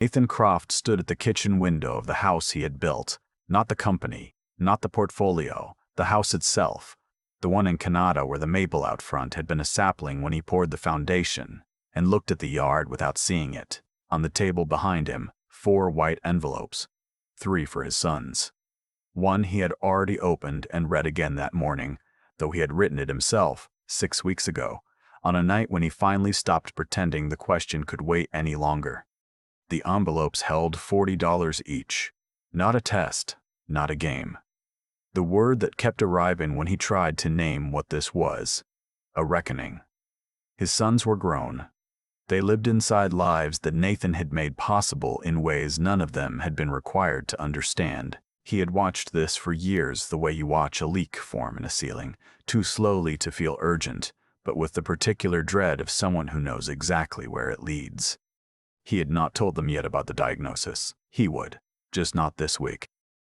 Nathan Croft stood at the kitchen window of the house he had built. Not the company, not the portfolio, the house itself. The one in Canada where the maple out front had been a sapling when he poured the foundation, and looked at the yard without seeing it. On the table behind him, 4 white envelopes, 3 for his sons. One he had already opened and read again that morning, though he had written it himself 6 weeks ago, on a night when he finally stopped pretending the question could wait any longer. The envelopes held $40 each. Not a test, not a game. The word that kept arriving when he tried to name what this was: a reckoning. His sons were grown. They lived inside lives that Nathan had made possible in ways none of them had been required to understand. He had watched this for years, the way you watch a leak form in a ceiling, too slowly to feel urgent, but with the particular dread of someone who knows exactly where it leads. He had not told them yet about the diagnosis. He would, just not this week.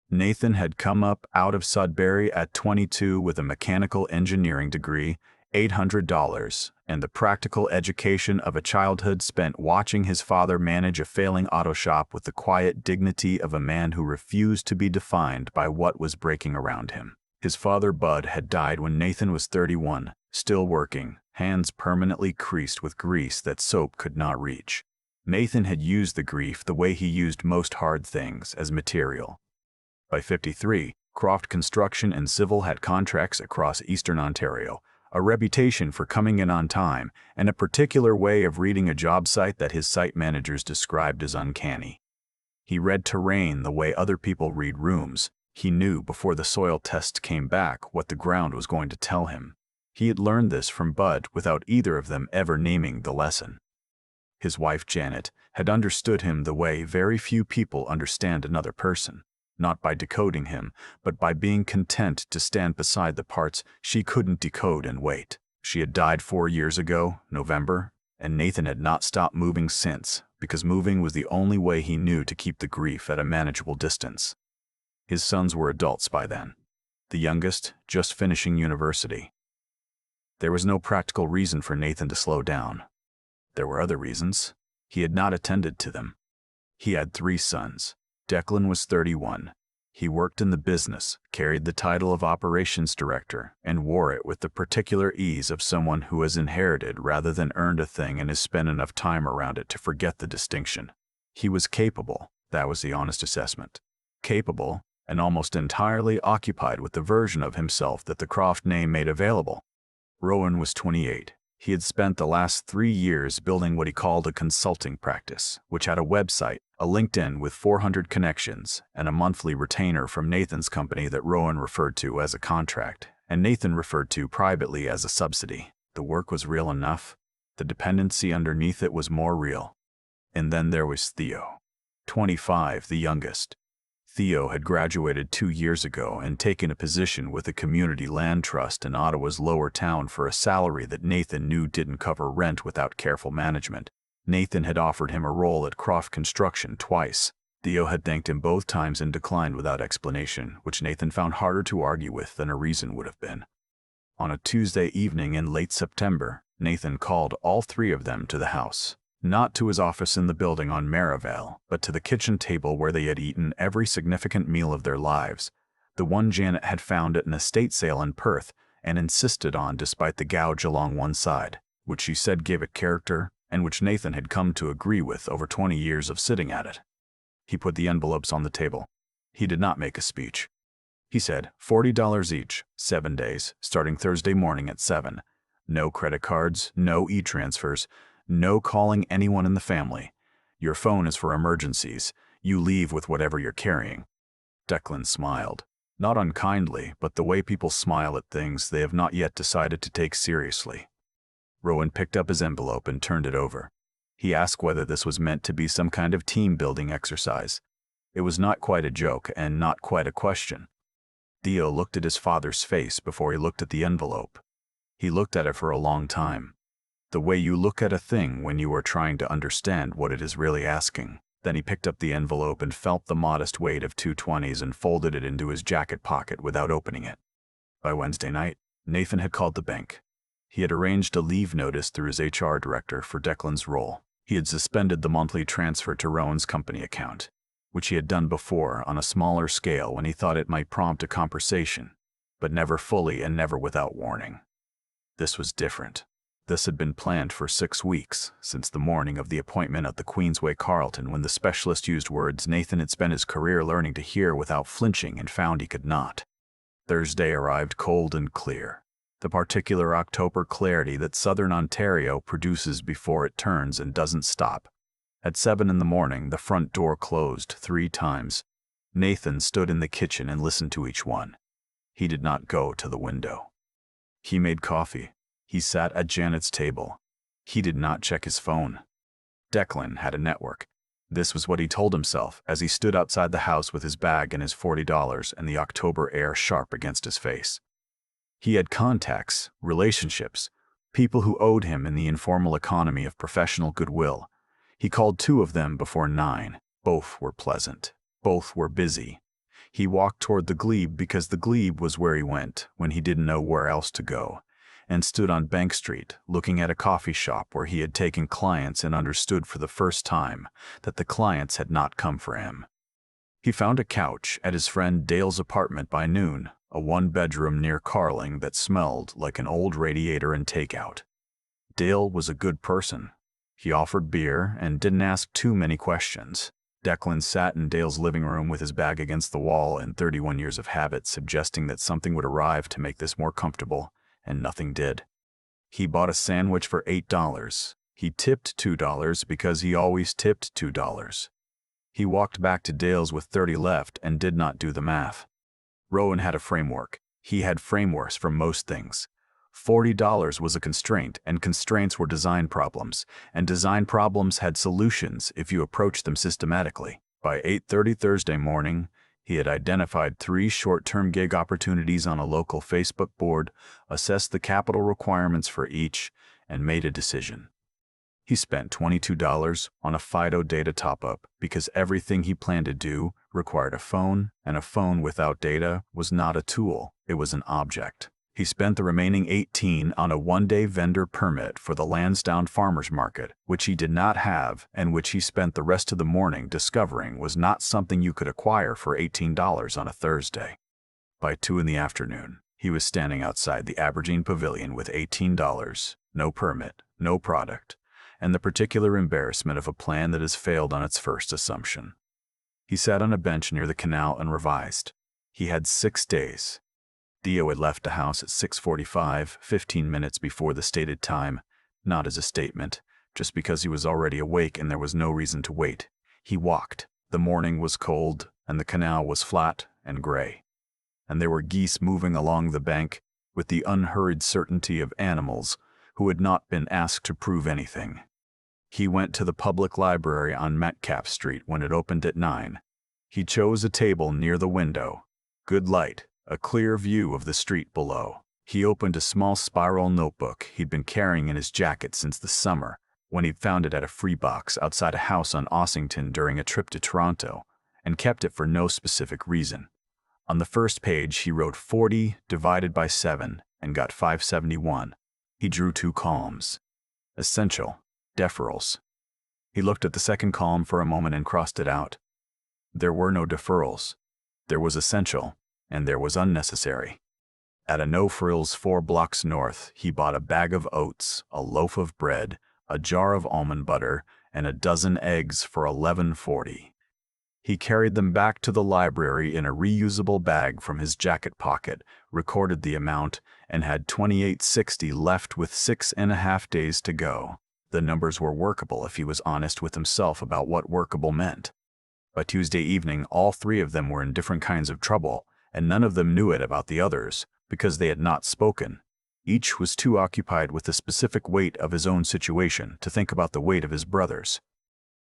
Nathan had come up out of Sudbury at 22 with a mechanical engineering degree, $800, and the practical education of a childhood spent watching his father manage a failing auto shop with the quiet dignity of a man who refused to be defined by what was breaking around him. His father, Bud, had died when Nathan was 31, still working, hands permanently creased with grease that soap could not reach. Nathan had used the grief the way he used most hard things, as material. By 53, Croft Construction and Civil had contracts across eastern Ontario, a reputation for coming in on time, and a particular way of reading a job site that his site managers described as uncanny. He read terrain the way other people read rooms. He knew before the soil tests came back what the ground was going to tell him. He had learned this from Bud without either of them ever naming the lesson. His wife, Janet, had understood him the way very few people understand another person. Not by decoding him, but by being content to stand beside the parts she couldn't decode and wait. She had died 4 years ago, November, and Nathan had not stopped moving since, because moving was the only way he knew to keep the grief at a manageable distance. His sons were adults by then, the youngest just finishing university. There was no practical reason for Nathan to slow down. There were other reasons. He had not attended to them. He had 3 sons. Declan was 31. He worked in the business, carried the title of operations director, and wore it with the particular ease of someone who has inherited rather than earned a thing and has spent enough time around it to forget the distinction. He was capable, that was the honest assessment. Capable, and almost entirely occupied with the version of himself that the Croft name made available. Rowan was 28. He had spent the last 3 years building what he called a consulting practice, which had a website, a LinkedIn with 400 connections, and a monthly retainer from Nathan's company that Rowan referred to as a contract, and Nathan referred to privately as a subsidy. The work was real enough. The dependency underneath it was more real. And then there was Theo, 25, the youngest. Theo had graduated 2 years ago and taken a position with a community land trust in Ottawa's lower town for a salary that Nathan knew didn't cover rent without careful management. Nathan had offered him a role at Croft Construction twice. Theo had thanked him both times and declined without explanation, which Nathan found harder to argue with than a reason would have been. On a Tuesday evening in late September, Nathan called all 3 of them to the house. Not to his office in the building on Merivale, but to the kitchen table where they had eaten every significant meal of their lives, the one Janet had found at an estate sale in Perth and insisted on despite the gouge along one side, which she said gave it character and which Nathan had come to agree with over 20 years of sitting at it. He put the envelopes on the table. He did not make a speech. He said, $40 each, 7 days, starting Thursday morning at 7. No credit cards, no e-transfers, no calling anyone in the family. Your phone is for emergencies. You leave with whatever you're carrying. Declan smiled. Not unkindly, but the way people smile at things they have not yet decided to take seriously. Rowan picked up his envelope and turned it over. He asked whether this was meant to be some kind of team-building exercise. It was not quite a joke and not quite a question. Theo looked at his father's face before he looked at the envelope. He looked at it for a long time. The way you look at a thing when you are trying to understand what it is really asking. Then he picked up the envelope and felt the modest weight of 220s and folded it into his jacket pocket without opening it. By Wednesday night, Nathan had called the bank. He had arranged a leave notice through his HR director for Declan's role. He had suspended the monthly transfer to Rowan's company account, which he had done before on a smaller scale when he thought it might prompt a conversation, but never fully and never without warning. This was different. This had been planned for 6 weeks, since the morning of the appointment at the Queensway Carlton, when the specialist used words Nathan had spent his career learning to hear without flinching and found he could not. Thursday arrived cold and clear, the particular October clarity that southern Ontario produces before it turns and doesn't stop. At 7 in the morning, the front door closed 3 times. Nathan stood in the kitchen and listened to each one. He did not go to the window. He made coffee. He sat at Janet's table. He did not check his phone. Declan had a network. This was what he told himself as he stood outside the house with his bag and his $40 and the October air sharp against his face. He had contacts, relationships, people who owed him in the informal economy of professional goodwill. He called 2 of them before 9. Both were pleasant. Both were busy. He walked toward the glebe because the glebe was where he went when he didn't know where else to go, and stood on Bank Street looking at a coffee shop where he had taken clients and understood for the first time that the clients had not come for him. He found a couch at his friend Dale's apartment by noon, a 1-bedroom near Carling that smelled like an old radiator and takeout. Dale was a good person. He offered beer and didn't ask too many questions. Declan sat in Dale's living room with his back against the wall and 31 years of habit suggesting that something would arrive to make this more comfortable, and nothing did. He bought a sandwich for $8. He tipped $2 because he always tipped $2. He walked back to Dale's with 30 left and did not do the math. Rowan had a framework. He had frameworks for most things. $40 was a constraint, and constraints were design problems, and design problems had solutions if you approached them systematically. By 8:30 Thursday morning, he had identified 3 short-term gig opportunities on a local Facebook board, assessed the capital requirements for each, and made a decision. He spent $22 on a FIDO data top-up because everything he planned to do required a phone, and a phone without data was not a tool, it was an object. He spent the remaining $18 on a 1-day vendor permit for the Lansdowne Farmers Market, which he did not have and which he spent the rest of the morning discovering was not something you could acquire for $18 on a Thursday. By 2 in the afternoon, he was standing outside the Aberdeen Pavilion with $18, no permit, no product, and the particular embarrassment of a plan that has failed on its first assumption. He sat on a bench near the canal and revised. He had 6 days. Theo had left the house at 6:45, 15 minutes before the stated time, not as a statement, just because he was already awake and there was no reason to wait. He walked. The morning was cold, and the canal was flat and gray. And there were geese moving along the bank with the unhurried certainty of animals who had not been asked to prove anything. He went to the public library on Metcalf Street when it opened at 9. He chose a table near the window. Good light. A clear view of the street below. He opened a small spiral notebook he'd been carrying in his jacket since the summer, when he'd found it at a free box outside a house on Ossington during a trip to Toronto, and kept it for no specific reason. On the first page, he wrote 40 divided by 7 and got 571. He drew 2 columns. Essential, deferrals. He looked at the second column for a moment and crossed it out. There were no deferrals. There was essential, and there was unnecessary. At a no-frills 4 blocks north, he bought a bag of oats, a loaf of bread, a jar of almond butter, and a dozen eggs for $11.40. He carried them back to the library in a reusable bag from his jacket pocket, recorded the amount, and had $28.60 left with 6.5 days to go. The numbers were workable if he was honest with himself about what workable meant. By Tuesday evening, all 3 of them were in different kinds of trouble, and none of them knew it about the others, because they had not spoken. Each was too occupied with the specific weight of his own situation to think about the weight of his brother's.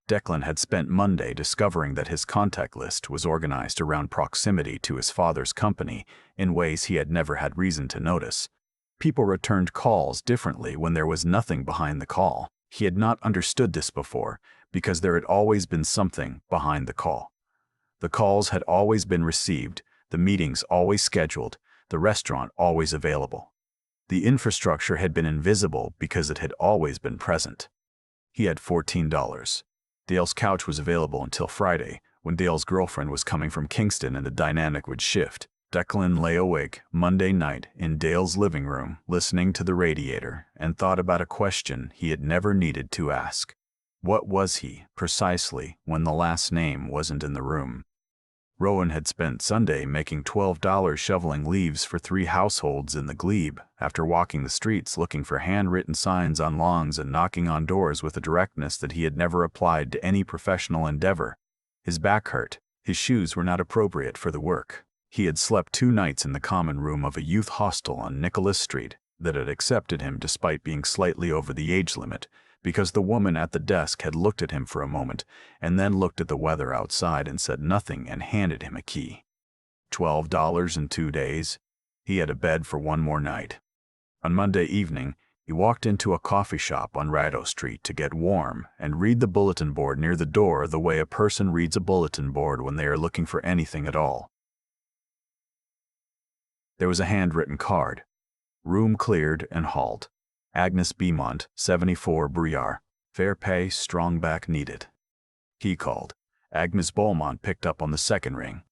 Declan had spent Monday discovering that his contact list was organized around proximity to his father's company in ways he had never had reason to notice. People returned calls differently when there was nothing behind the call. He had not understood this before, because there had always been something behind the call. The calls had always been received, the meetings always scheduled, the restaurant always available. The infrastructure had been invisible because it had always been present. He had $14. Dale's couch was available until Friday, when Dale's girlfriend was coming from Kingston and the dynamic would shift. Declan lay awake Monday night in Dale's living room, listening to the radiator, and thought about a question he had never needed to ask. What was he, precisely, when the last name wasn't in the room? Rowan had spent Sunday making $12 shoveling leaves for 3 households in the glebe, after walking the streets looking for handwritten signs on lawns and knocking on doors with a directness that he had never applied to any professional endeavor. His back hurt. His shoes were not appropriate for the work. He had slept 2 nights in the common room of a youth hostel on Nicholas Street that had accepted him despite being slightly over the age limit, because the woman at the desk had looked at him for a moment and then looked at the weather outside and said nothing and handed him a key. $12 in 2 days. He had a bed for 1 more night. On Monday evening, he walked into a coffee shop on Rideau Street to get warm and read the bulletin board near the door the way a person reads a bulletin board when they are looking for anything at all. There was a handwritten card. Room cleared and hauled. Agnes Beaumont, 74 Briar. Fair pay, strong back needed. He called. Agnes Beaumont picked up on the second ring.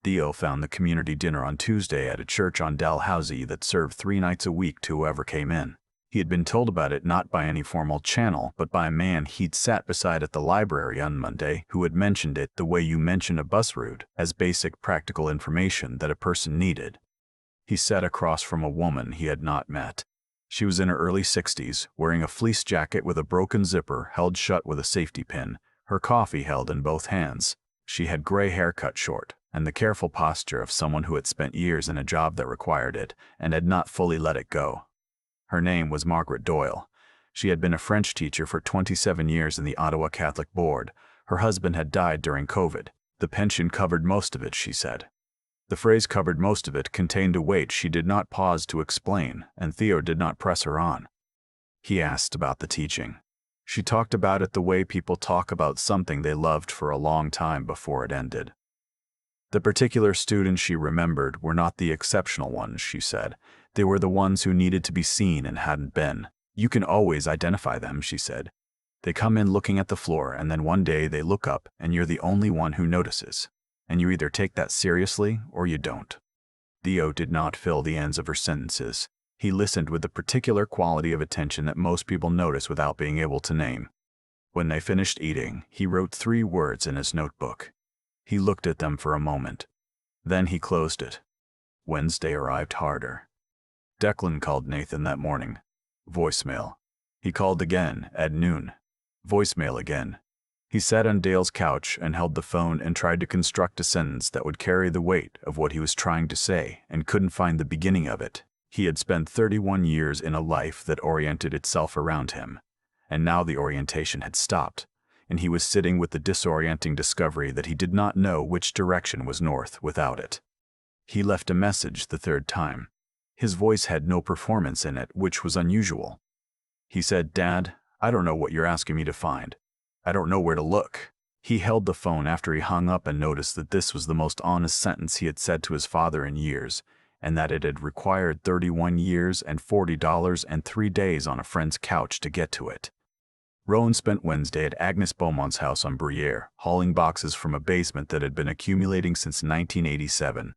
Theo found the community dinner on Tuesday at a church on Dalhousie that served 3 nights a week to whoever came in. He had been told about it not by any formal channel, but by a man he'd sat beside at the library on Monday who had mentioned it the way you mention a bus route, as basic practical information that a person needed. He sat across from a woman he had not met. She was in her early 60s, wearing a fleece jacket with a broken zipper held shut with a safety pin, her coffee held in both hands. She had gray hair cut short, and the careful posture of someone who had spent years in a job that required it and had not fully let it go. Her name was Margaret Doyle. She had been a French teacher for 27 years in the Ottawa Catholic Board. Her husband had died during COVID. The pension covered most of it, she said. The phrase covered most of it contained a weight she did not pause to explain, and Theo did not press her on. He asked about the teaching. She talked about it the way people talk about something they loved for a long time before it ended. The particular students she remembered were not the exceptional ones, she said. They were the ones who needed to be seen and hadn't been. You can always identify them, she said. They come in looking at the floor, and then one day they look up and you're the only one who notices. And you either take that seriously or you don't. Theo did not fill the ends of her sentences. He listened with the particular quality of attention that most people notice without being able to name. When they finished eating, he wrote 3 words in his notebook. He looked at them for a moment. Then he closed it. Wednesday arrived harder. Declan called Nathan that morning. Voicemail. He called again at noon. Voicemail again. He sat on Dale's couch and held the phone and tried to construct a sentence that would carry the weight of what he was trying to say and couldn't find the beginning of it. He had spent 31 years in a life that oriented itself around him, and now the orientation had stopped, and he was sitting with the disorienting discovery that he did not know which direction was north without it. He left a message the 3rd time. His voice had no performance in it, which was unusual. He said, "Dad, I don't know what you're asking me to find. I don't know where to look." He held the phone after he hung up and noticed that this was the most honest sentence he had said to his father in years, and that it had required 31 years and $40 and 3 days on a friend's couch to get to it. Rowan spent Wednesday at Agnes Beaumont's house on Briere, hauling boxes from a basement that had been accumulating since 1987.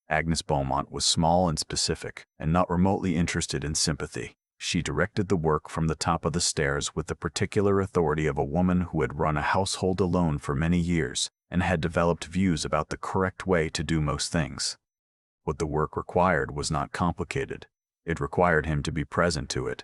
Agnes Beaumont was small and specific, and not remotely interested in sympathy. She directed the work from the top of the stairs with the particular authority of a woman who had run a household alone for many years and had developed views about the correct way to do most things. What the work required was not complicated. It required him to be present to it,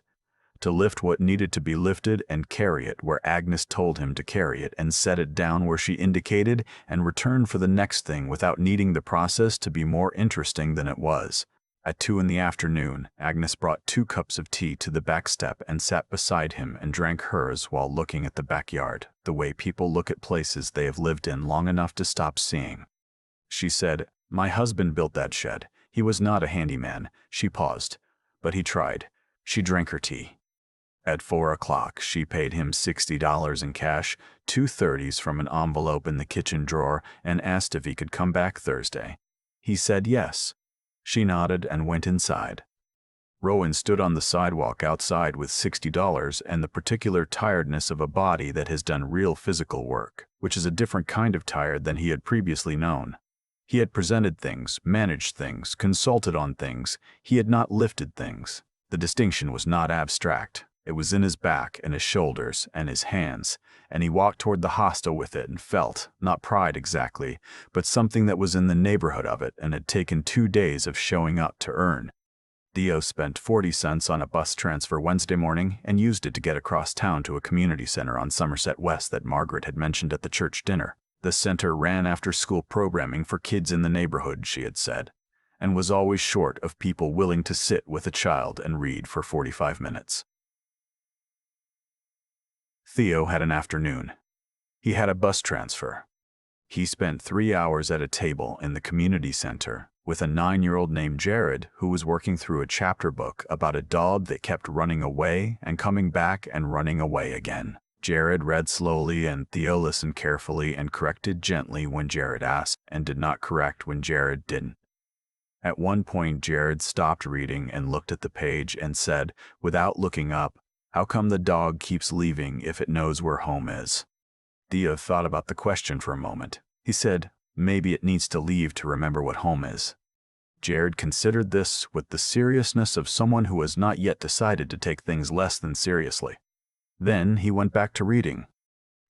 to lift what needed to be lifted and carry it where Agnes told him to carry it and set it down where she indicated and return for the next thing without needing the process to be more interesting than it was. At 2 in the afternoon, Agnes brought 2 cups of tea to the back step and sat beside him and drank hers while looking at the backyard, the way people look at places they have lived in long enough to stop seeing. She said, "My husband built that shed. He was not a handyman." She paused, but he tried. She drank her tea. At 4 o'clock, she paid him $60 in cash, 2 30s from an envelope in the kitchen drawer, and asked if he could come back Thursday. He said yes. She nodded and went inside. Rowan stood on the sidewalk outside with $60 and the particular tiredness of a body that has done real physical work, which is a different kind of tired than he had previously known. He had presented things, managed things, consulted on things. He had not lifted things. The distinction was not abstract. It was in his back and his shoulders and his hands, and he walked toward the hostel with it and felt, not pride exactly, but something that was in the neighborhood of it and had taken 2 days of showing up to earn. Theo spent 40 cents on a bus transfer Wednesday morning and used it to get across town to a community center on Somerset West that Margaret had mentioned at the church dinner. The center ran after-school programming for kids in the neighborhood, she had said, and was always short of people willing to sit with a child and read for 45 minutes. Theo had an afternoon. He had a bus transfer. He spent 3 hours at a table in the community center with a 9-year-old named Jared who was working through a chapter book about a dog that kept running away and coming back and running away again. Jared read slowly and Theo listened carefully and corrected gently when Jared asked and did not correct when Jared didn't. At one point, Jared stopped reading and looked at the page and said, without looking up, "How come the dog keeps leaving if it knows where home is?" Theo thought about the question for a moment. He said, "Maybe it needs to leave to remember what home is." Jared considered this with the seriousness of someone who has not yet decided to take things less than seriously. Then he went back to reading.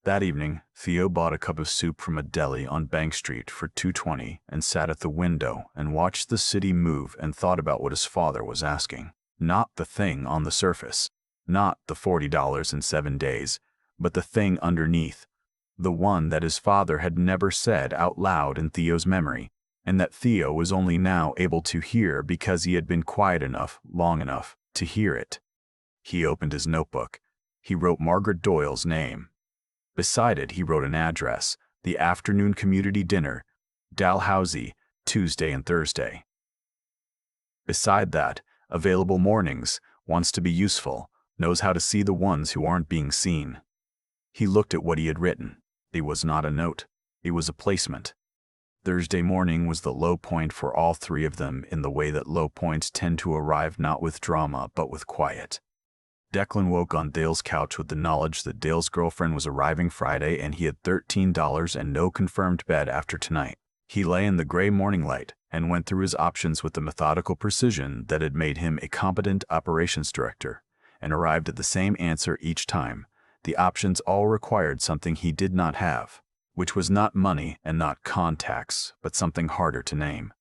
That evening, Theo bought a cup of soup from a deli on Bank Street for $2.20 and sat at the window and watched the city move and thought about what his father was asking. Not the thing on the surface, not the $40 in 7 days, but the thing underneath. The one that his father had never said out loud in Theo's memory, and that Theo was only now able to hear because he had been quiet enough, long enough, to hear it. He opened his notebook. He wrote Margaret Doyle's name. Beside it, he wrote an address, the afternoon community dinner, Dalhousie, Tuesday and Thursday. Beside that, available mornings, wants to be useful, knows how to see the ones who aren't being seen. He looked at what he had written. It was not a note. It was a placement. Thursday morning was the low point for all three of them in the way that low points tend to arrive not with drama but with quiet. Declan woke on Dale's couch with the knowledge that Dale's girlfriend was arriving Friday and he had $13 and no confirmed bed after tonight. He lay in the gray morning light and went through his options with the methodical precision that had made him a competent operations director, and arrived at the same answer each time. The options all required something he did not have, which was not money and not contacts, but something harder to name.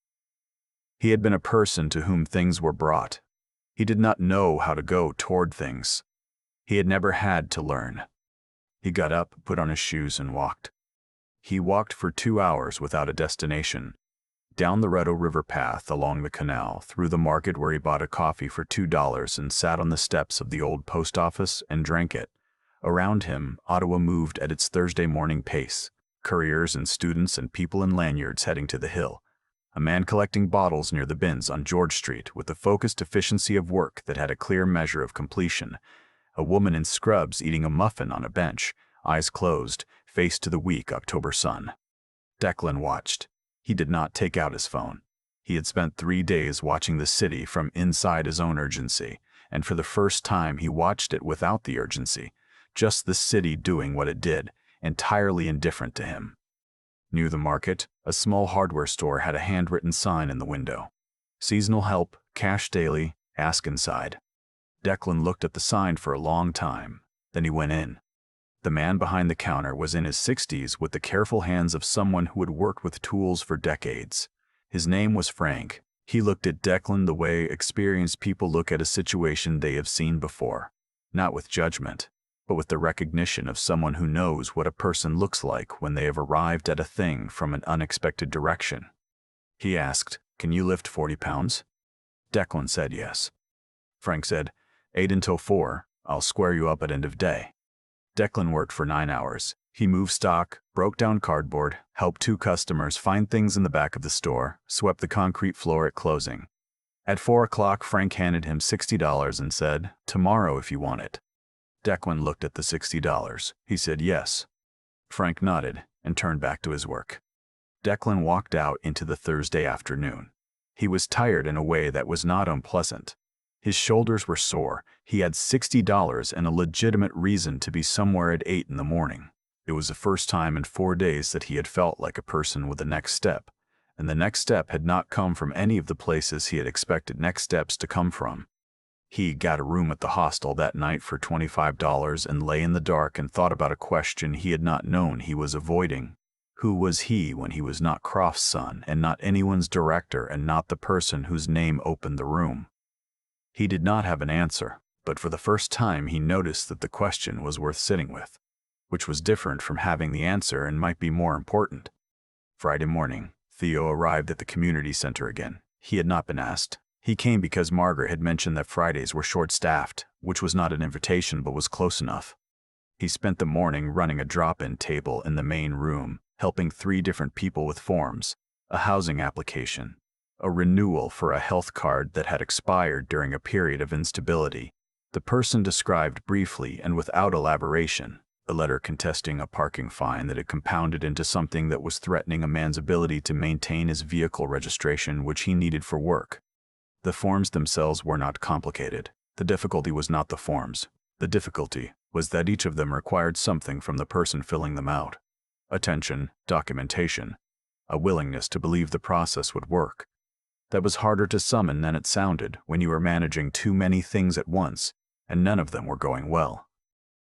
He had been a person to whom things were brought. He did not know how to go toward things. He had never had to learn. He got up, put on his shoes, and walked. He walked for 2 hours without a destination. Down the Reddo River path, along the canal, through the market where he bought a coffee for $2 and sat on the steps of the old post office and drank it. Around him, Ottawa moved at its Thursday morning pace. Couriers and students and people in lanyards heading to the hill. A man collecting bottles near the bins on George Street with the focused efficiency of work that had a clear measure of completion. A woman in scrubs eating a muffin on a bench, eyes closed, face to the weak October sun. Declan watched. He did not take out his phone. He had spent 3 days watching the city from inside his own urgency, and for the first time he watched it without the urgency. Just the city doing what it did, entirely indifferent to him. Near the market, a small hardware store had a handwritten sign in the window. Seasonal help, cash daily, ask inside. Declan looked at the sign for a long time. Then he went in. The man behind the counter was in his 60s with the careful hands of someone who had worked with tools for decades. His name was Frank. He looked at Declan the way experienced people look at a situation they have seen before. Not with judgment, but with the recognition of someone who knows what a person looks like when they have arrived at a thing from an unexpected direction. He asked, "Can you lift 40 pounds? Declan said yes. Frank said, 8 until 4, I'll square you up at end of day. Declan worked for 9 hours. He moved stock, broke down cardboard, helped 2 customers find things in the back of the store, swept the concrete floor at closing. At 4 o'clock, Frank handed him $60 and said, "Tomorrow if you want it." Declan looked at the $60. He said yes. Frank nodded and turned back to his work. Declan walked out into the Thursday afternoon. He was tired in a way that was not unpleasant. His shoulders were sore. He had $60 and a legitimate reason to be somewhere at 8 in the morning. It was the first time in 4 days that he had felt like a person with a next step, and the next step had not come from any of the places he had expected next steps to come from. He got a room at the hostel that night for $25 and lay in the dark and thought about a question he had not known he was avoiding. Who was he when he was not Croft's son and not anyone's director and not the person whose name opened the room? He did not have an answer, but for the first time he noticed that the question was worth sitting with, which was different from having the answer and might be more important. Friday morning, Theo arrived at the community center again. He had not been asked. He came because Margaret had mentioned that Fridays were short-staffed, which was not an invitation but was close enough. He spent the morning running a drop-in table in the main room, helping 3 different people with forms, a housing application, a renewal for a health card that had expired during a period of instability. The person described briefly and without elaboration, a letter contesting a parking fine that had compounded into something that was threatening a man's ability to maintain his vehicle registration which he needed for work. The forms themselves were not complicated. The difficulty was not the forms. The difficulty was that each of them required something from the person filling them out. Attention, documentation, a willingness to believe the process would work. That was harder to summon than it sounded when you were managing too many things at once, and none of them were going well.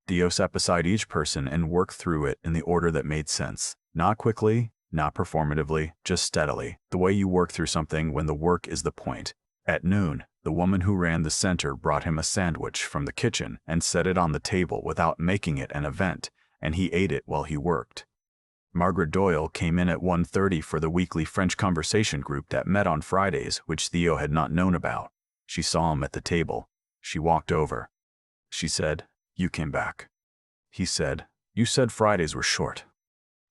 Theo sat beside each person and worked through it in the order that made sense. Not quickly, not performatively, just steadily, the way you work through something when the work is the point. At noon, the woman who ran the center brought him a sandwich from the kitchen and set it on the table without making it an event, and he ate it while he worked. Margaret Doyle came in at 1:30 for the weekly French conversation group that met on Fridays, which Theo had not known about. She saw him at the table. She walked over. She said, "You came back." He said, "You said Fridays were short."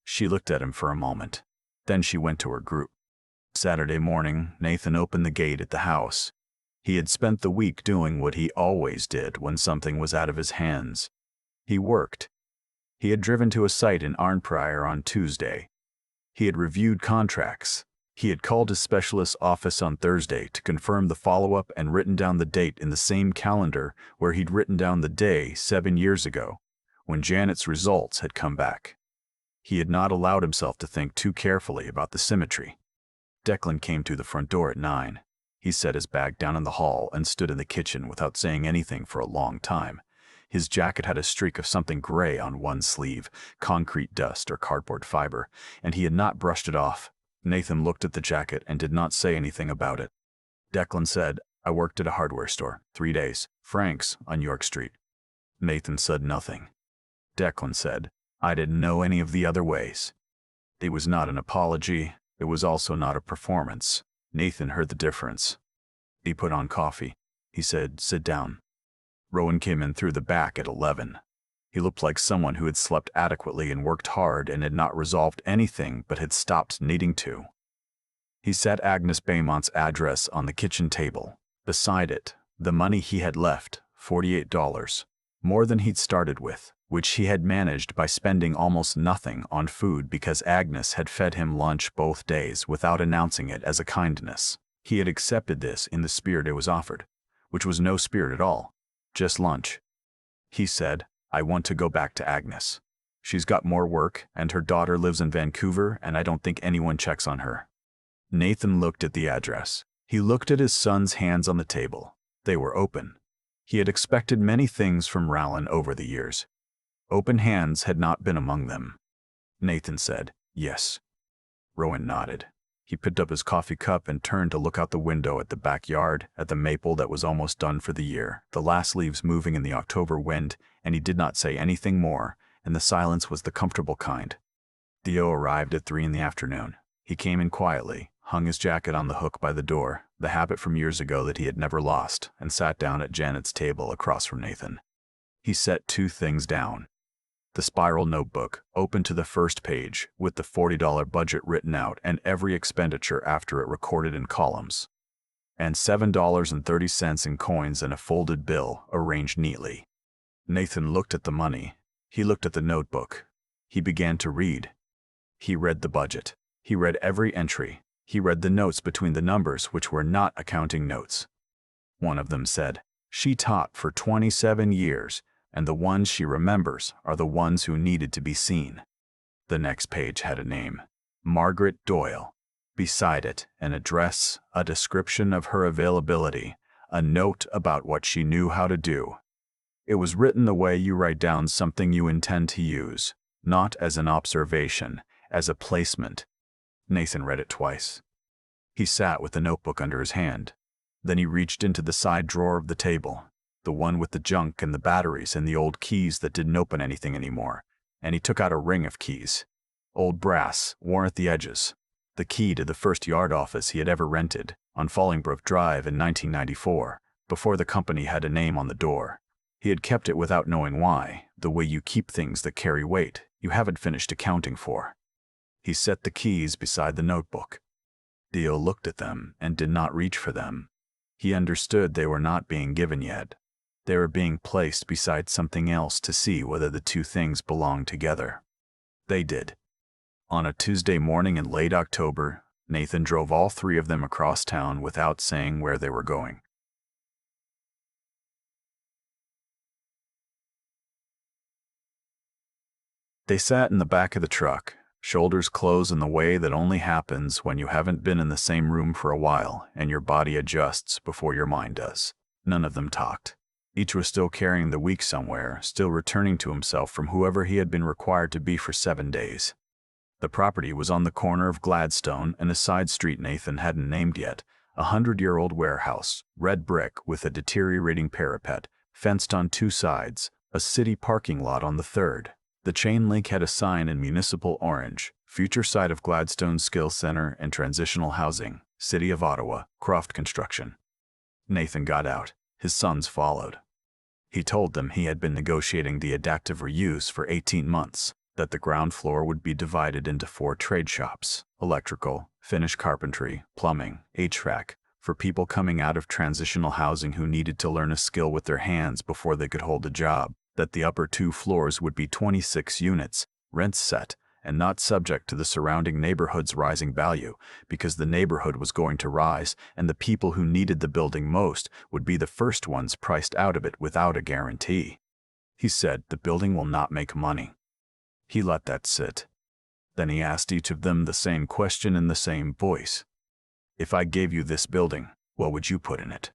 She looked at him for a moment. Then she went to her group. Saturday morning, Nathan opened the gate at the house. He had spent the week doing what he always did when something was out of his hands. He worked. He had driven to a site in Arnprior on Tuesday. He had reviewed contracts. He had called his specialist's office on Thursday to confirm the follow-up and written down the date in the same calendar where he'd written down the day 7 years ago, when Janet's results had come back. He had not allowed himself to think too carefully about the symmetry. Declan came to the front door at 9. He set his bag down in the hall and stood in the kitchen without saying anything for a long time. His jacket had a streak of something gray on one sleeve, concrete dust or cardboard fiber, and he had not brushed it off. Nathan looked at the jacket and did not say anything about it. Declan said, "I worked at a hardware store, 3 days, Frank's, on York Street." Nathan said nothing. Declan said, "I didn't know any of the other ways." It was not an apology. It was also not a performance. Nathan heard the difference. He put on coffee. He said, "Sit down." Rowan came in through the back at 11. He looked like someone who had slept adequately and worked hard and had not resolved anything but had stopped needing to. He set Agnes Beaumont's address on the kitchen table. Beside it, the money he had left, $48, more than he'd started with, which he had managed by spending almost nothing on food because Agnes had fed him lunch both days without announcing it as a kindness. He had accepted this in the spirit it was offered, which was no spirit at all, just lunch. He said, "I want to go back to Agnes. She's got more work, and her daughter lives in Vancouver, and I don't think anyone checks on her." Nathan looked at the address. He looked at his son's hands on the table. They were open. He had expected many things from Rowland over the years. Open hands had not been among them. Nathan said, "Yes." Rowan nodded. He picked up his coffee cup and turned to look out the window at the backyard, at the maple that was almost done for the year, the last leaves moving in the October wind, and he did not say anything more, and the silence was the comfortable kind. Theo arrived at 3 in the afternoon. He came in quietly, hung his jacket on the hook by the door, the habit from years ago that he had never lost, and sat down at Janet's table across from Nathan. He set 2 things down. The spiral notebook, open to the first page, with the $40 budget written out and every expenditure after it recorded in columns, and $7.30 in coins and a folded bill arranged neatly. Nathan looked at the money. He looked at the notebook. He began to read. He read the budget. He read every entry. He read the notes between the numbers which were not accounting notes. one of them said. She taught for 27 years, and the ones she remembers are the ones who needed to be seen. The next page had a name, Margaret Doyle. Beside it, an address, a description of her availability, a note about what she knew how to do. It was written the way you write down something you intend to use, not as an observation, as a placement. Nathan read it twice. He sat with the notebook under his hand. Then he reached into the side drawer of the table, the one with the junk and the batteries and the old keys that didn't open anything anymore, and he took out a ring of keys. Old brass, worn at the edges. The key to the first yard office he had ever rented, on Fallingbrook Drive in 1994, before the company had a name on the door. He had kept it without knowing why, the way you keep things that carry weight you haven't finished accounting for. He set the keys beside the notebook. Dio looked at them and did not reach for them. He understood they were not being given yet. They were being placed beside something else to see whether the two things belonged together. They did. On a Tuesday morning in late October, Nathan drove all three of them across town without saying where they were going. They sat in the back of the truck, shoulders closed in the way that only happens when you haven't been in the same room for a while and your body adjusts before your mind does. None of them talked. Each was still carrying the week somewhere, still returning to himself from whoever he had been required to be for 7 days. The property was on the corner of Gladstone and a side street Nathan hadn't named yet, a 100-year-old warehouse, red brick with a deteriorating parapet, fenced on 2 sides, a city parking lot on the third. The chain link had a sign in municipal orange, future site of Gladstone Skill Center and Transitional Housing, City of Ottawa, Croft Construction. Nathan got out. His sons followed. He told them he had been negotiating the adaptive reuse for 18 months, that the ground floor would be divided into 4 trade shops, electrical, finished carpentry, plumbing, HVAC, for people coming out of transitional housing who needed to learn a skill with their hands before they could hold a job, that the upper 2 floors would be 26 units, rents set, and not subject to the surrounding neighborhood's rising value, because the neighborhood was going to rise, and the people who needed the building most would be the first ones priced out of it without a guarantee. He said the building will not make money. He let that sit. Then he asked each of them the same question in the same voice. If I gave you this building, what would you put in it?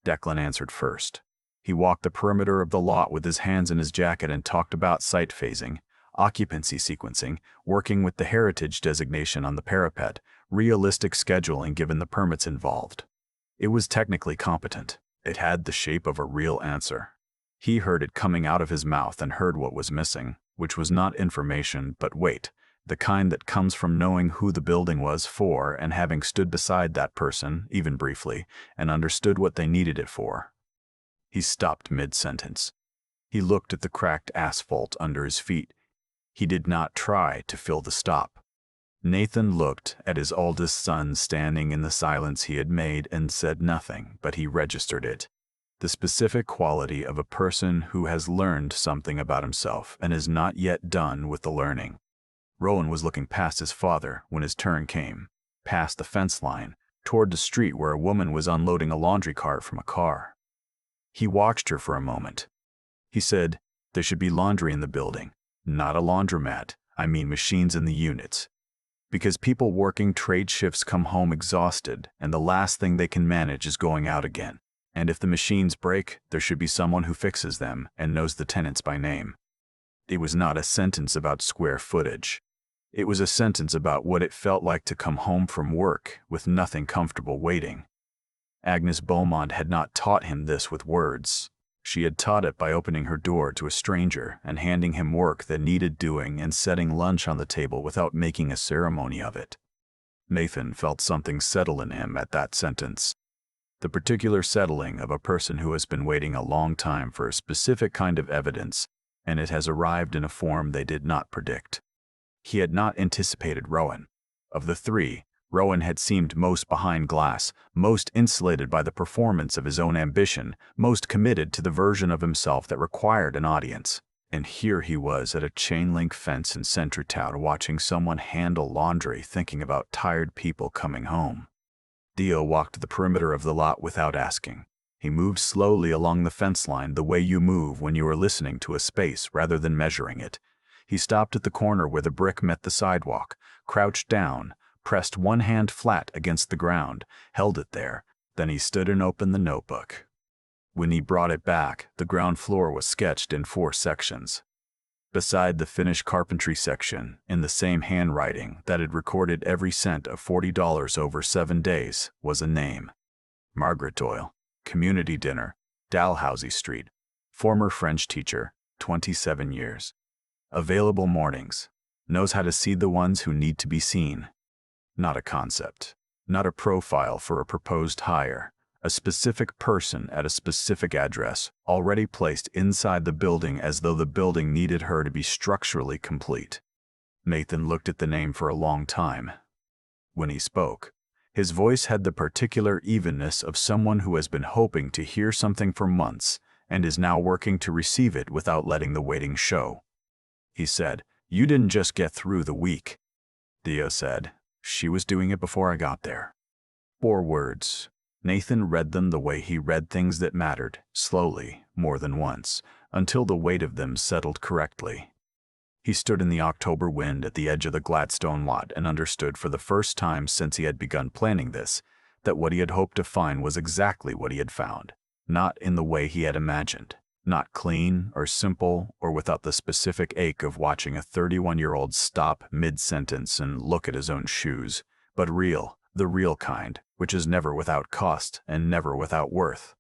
Declan answered first. He walked the perimeter of the lot with his hands in his jacket and talked about site phasing, occupancy sequencing, working with the heritage designation on the parapet, realistic scheduling given the permits involved. It was technically competent. It had the shape of a real answer. He heard it coming out of his mouth and heard what was missing, which was not information but weight, the kind that comes from knowing who the building was for and having stood beside that person, even briefly, and understood what they needed it for. He stopped mid-sentence. He looked at the cracked asphalt under his feet. He did not try to fill the stop. Nathan looked at his oldest son standing in the silence he had made and said nothing, but he registered it. The specific quality of a person who has learned something about himself and is not yet done with the learning. Rowan was looking past his father when his turn came, past the fence line, toward the street where a woman was unloading a laundry cart from a car. He watched her for a moment. He said, there should be laundry in the building, not a laundromat, I mean machines in the units. Because people working trade shifts come home exhausted and the last thing they can manage is going out again. And if the machines break, there should be someone who fixes them and knows the tenants by name. It was not a sentence about square footage. It was a sentence about what it felt like to come home from work with nothing comfortable waiting. Agnes Beaumont had not taught him this with words. She had taught it by opening her door to a stranger and handing him work that needed doing and setting lunch on the table without making a ceremony of it. Nathan felt something settle in him at that sentence. The particular settling of a person who has been waiting a long time for a specific kind of evidence, and it has arrived in a form they did not predict. He had not anticipated Rowan. Of the 3, Rowan had seemed most behind glass, most insulated by the performance of his own ambition, most committed to the version of himself that required an audience. And here he was at a chain-link fence in Centretown watching someone handle laundry, thinking about tired people coming home. Dio walked the perimeter of the lot without asking. He moved slowly along the fence line the way you move when you are listening to a space rather than measuring it. He stopped at the corner where the brick met the sidewalk, crouched down, pressed one hand flat against the ground, held it there. Then he stood and opened the notebook. When he brought it back, the ground floor was sketched in 4 sections. Beside the finished carpentry section, in the same handwriting that had recorded every cent of $40 over 7 days, was a name. Margaret Doyle, community dinner, Dalhousie Street, former French teacher, 27 years. Available mornings, knows how to see the ones who need to be seen. Not a concept, not a profile for a proposed hire, a specific person at a specific address, already placed inside the building as though the building needed her to be structurally complete. Nathan looked at the name for a long time. When he spoke, his voice had the particular evenness of someone who has been hoping to hear something for months and is now working to receive it without letting the waiting show. He said, "You didn't just get through the week." Theo said, "She was doing it before I got there." 4 words. Nathan read them the way he read things that mattered, slowly, more than once, until the weight of them settled correctly. He stood in the October wind at the edge of the Gladstone lot and understood for the first time since he had begun planning this, that what he had hoped to find was exactly what he had found, not in the way he had imagined, not clean or simple or without the specific ache of watching a 31-year-old stop mid-sentence and look at his own shoes, but real, the real kind, which is never without cost and never without worth.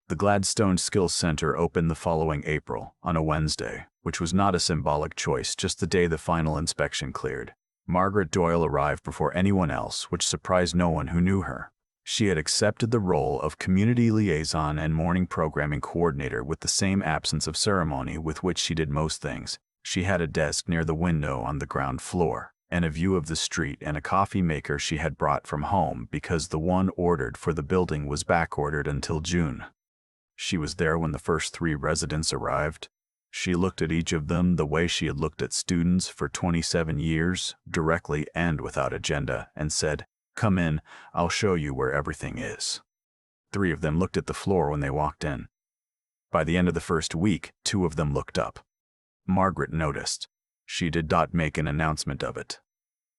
The Gladstone Skills Center opened the following April, on a Wednesday, which was not a symbolic choice, just the day the final inspection cleared. Margaret Doyle arrived before anyone else, which surprised no one who knew her. She had accepted the role of community liaison and morning programming coordinator with the same absence of ceremony with which she did most things. She had a desk near the window on the ground floor, and a view of the street and a coffee maker she had brought from home because the one ordered for the building was back-ordered until June. She was there when the first 3 residents arrived. She looked at each of them the way she had looked at students for 27 years, directly and without agenda, and said, "Come in, I'll show you where everything is." 3 of them looked at the floor when they walked in. By the end of the first week, 2 of them looked up. Margaret noticed. She did not make an announcement of it.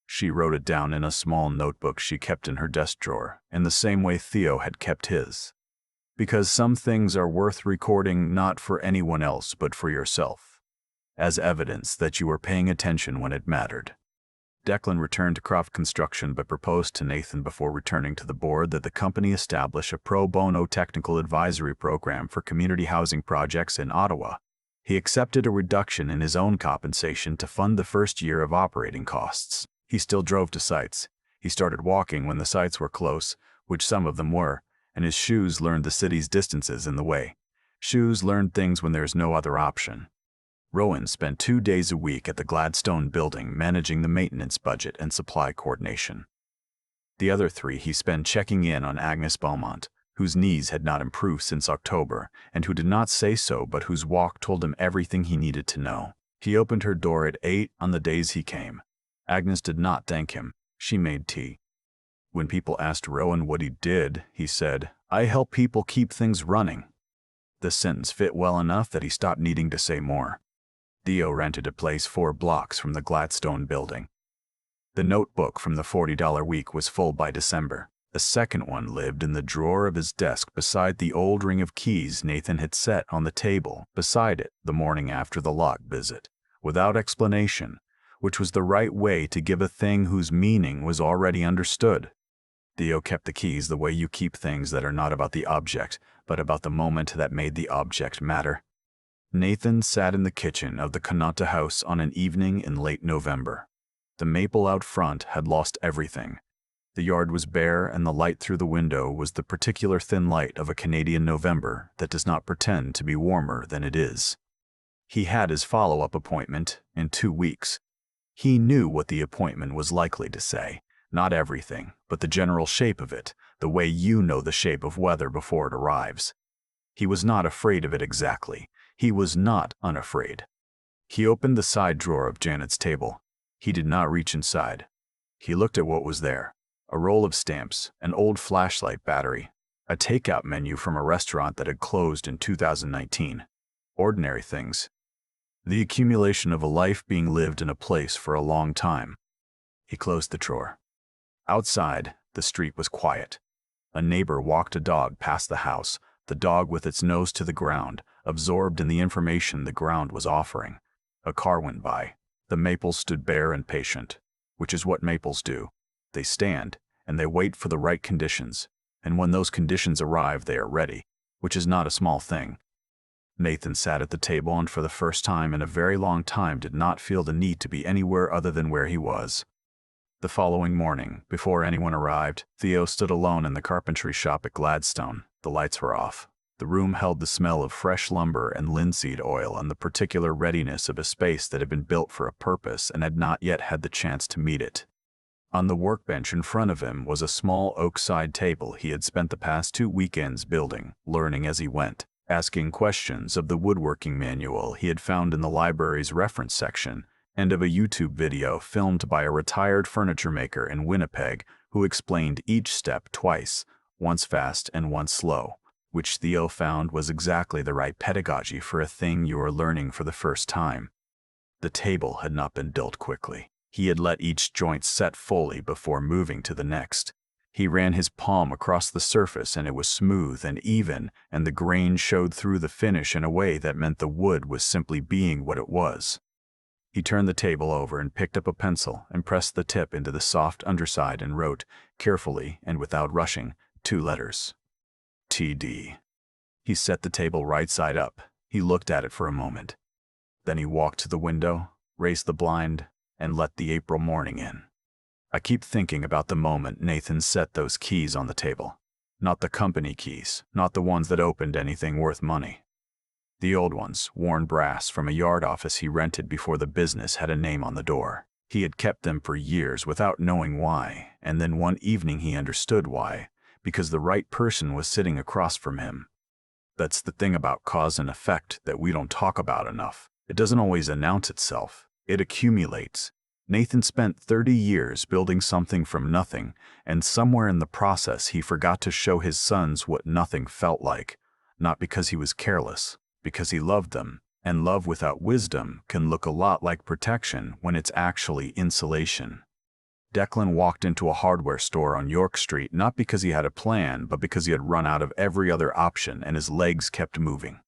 She wrote it down in a small notebook she kept in her desk drawer, in the same way Theo had kept his. Because some things are worth recording not for anyone else but for yourself, as evidence that you were paying attention when it mattered. Declan returned to Croft Construction but proposed to Nathan before returning to the board that the company establish a pro bono technical advisory program for community housing projects in Ottawa. He accepted a reduction in his own compensation to fund the first year of operating costs. He still drove to sites. He started walking when the sites were close, which some of them were, and his shoes learned the city's distances in the way. Shoes learned things when there's no other option. Rowan spent 2 days a week at the Gladstone building managing the maintenance budget and supply coordination. The other 3 he spent checking in on Agnes Beaumont, whose knees had not improved since October, and who did not say so but whose walk told him everything he needed to know. He opened her door at 8 on the days he came. Agnes did not thank him. She made tea. When people asked Rowan what he did, he said, "I help people keep things running." The sentence fit well enough that he stopped needing to say more. Theo rented a place 4 blocks from the Gladstone building. The notebook from the $40 week was full by December. A second one lived in the drawer of his desk beside the old ring of keys Nathan had set on the table beside it the morning after the lock visit, without explanation, which was the right way to give a thing whose meaning was already understood. Theo kept the keys the way you keep things that are not about the object, but about the moment that made the object matter. Nathan sat in the kitchen of the Kanata house on an evening in late November. The maple out front had lost everything. The yard was bare, and the light through the window was the particular thin light of a Canadian November that does not pretend to be warmer than it is. He had his follow-up appointment in 2 weeks. He knew what the appointment was likely to say. Not everything, but the general shape of it, the way you know the shape of weather before it arrives. He was not afraid of it exactly. He was not unafraid. He opened the side drawer of Janet's table. He did not reach inside. He looked at what was there. A roll of stamps, an old flashlight battery, A takeout menu from a restaurant that had closed in 2019. Ordinary things. The accumulation of a life being lived in a place for a long time. He closed the drawer. Outside, the street was quiet. A neighbor walked a dog past the house, the dog with its nose to the ground, absorbed in the information the ground was offering. A car went by. The maples stood bare and patient, which is what maples do. They stand, and they wait for the right conditions, and when those conditions arrive, they are ready, which is not a small thing. Nathan sat at the table and for the first time in a very long time did not feel the need to be anywhere other than where he was. The following morning, before anyone arrived, Theo stood alone in the carpentry shop at Gladstone. The lights were off. The room held the smell of fresh lumber and linseed oil and the particular readiness of a space that had been built for a purpose and had not yet had the chance to meet it. On the workbench in front of him was a small oak-side table he had spent the past 2 weekends building, learning as he went, asking questions of the woodworking manual he had found in the library's reference section, and of a YouTube video filmed by a retired furniture maker in Winnipeg who explained each step twice, once fast and once slow, which Theo found was exactly the right pedagogy for a thing you are learning for the first time. The table had not been built quickly. He had let each joint set fully before moving to the next. He ran his palm across the surface and it was smooth and even, and the grain showed through the finish in a way that meant the wood was simply being what it was. He turned the table over and picked up a pencil and pressed the tip into the soft underside and wrote, carefully and without rushing, 2 letters. TD. He set the table right side up. He looked at it for a moment. Then he walked to the window, raised the blind, and let the April morning in. I keep thinking about the moment Nathan set those keys on the table. Not the company keys, not the ones that opened anything worth money. The old ones, worn brass from a yard office he rented before the business had a name on the door. He had kept them for years without knowing why, and then one evening he understood why, because the right person was sitting across from him. That's the thing about cause and effect that we don't talk about enough. It doesn't always announce itself. It accumulates. Nathan spent 30 years building something from nothing, and somewhere in the process he forgot to show his sons what nothing felt like, not because he was careless, because he loved them, and love without wisdom can look a lot like protection when it's actually insulation. Declan walked into a hardware store on York Street not because he had a plan, but because he had run out of every other option and his legs kept moving.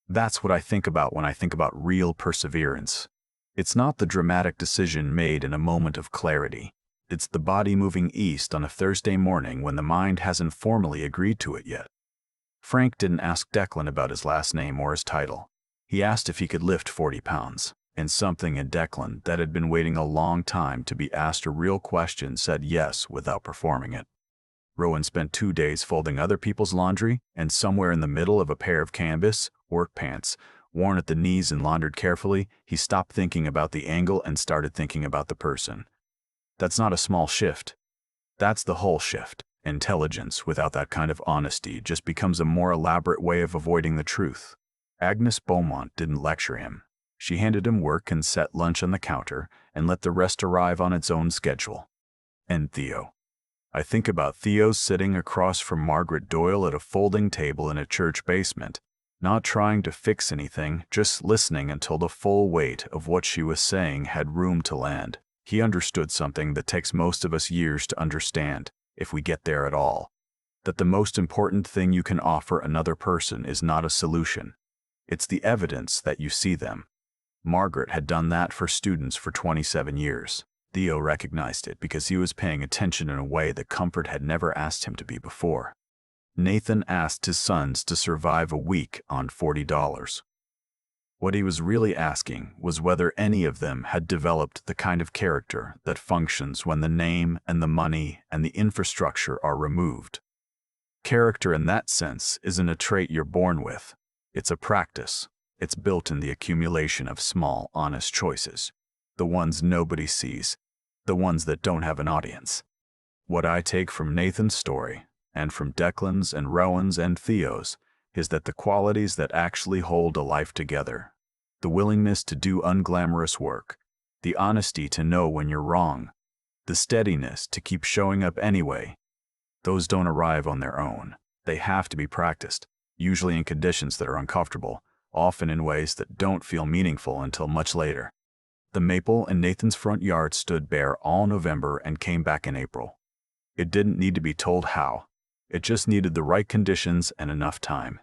That's what I think about when I think about real perseverance. It's not the dramatic decision made in a moment of clarity. It's the body moving east on a Thursday morning when the mind hasn't formally agreed to it yet. Frank didn't ask Declan about his last name or his title. He asked if he could lift 40 pounds, and something in Declan that had been waiting a long time to be asked a real question said yes without performing it. Rowan spent 2 days folding other people's laundry, and somewhere in the middle of a pair of canvas, work pants, worn at the knees and laundered carefully, he stopped thinking about the angle and started thinking about the person. That's not a small shift. That's the whole shift. Intelligence without that kind of honesty just becomes a more elaborate way of avoiding the truth. Agnes Beaumont didn't lecture him. She handed him work and set lunch on the counter and let the rest arrive on its own schedule. And Theo. I think about Theo sitting across from Margaret Doyle at a folding table in a church basement, not trying to fix anything, just listening until the full weight of what she was saying had room to land. He understood something that takes most of us years to understand, if we get there at all, that the most important thing you can offer another person is not a solution. It's the evidence that you see them. Margaret had done that for students for 27 years. Theo recognized it because he was paying attention in a way that Comfort had never asked him to be before. Nathan asked his sons to survive a week on $40. What he was really asking was whether any of them had developed the kind of character that functions when the name and the money and the infrastructure are removed. Character in that sense isn't a trait you're born with. It's a practice. It's built in the accumulation of small, honest choices. The ones nobody sees. The ones that don't have an audience. What I take from Nathan's story, and from Declan's and Rowan's and Theo's, is that the qualities that actually hold a life together, the willingness to do unglamorous work, the honesty to know when you're wrong, the steadiness to keep showing up anyway, Those don't arrive on their own. They have to be practiced, usually in conditions that are uncomfortable, often in ways that don't feel meaningful until much later. The maple in Nathan's front yard stood bare all November and came back in April. It didn't need to be told how. It just needed the right conditions and enough time.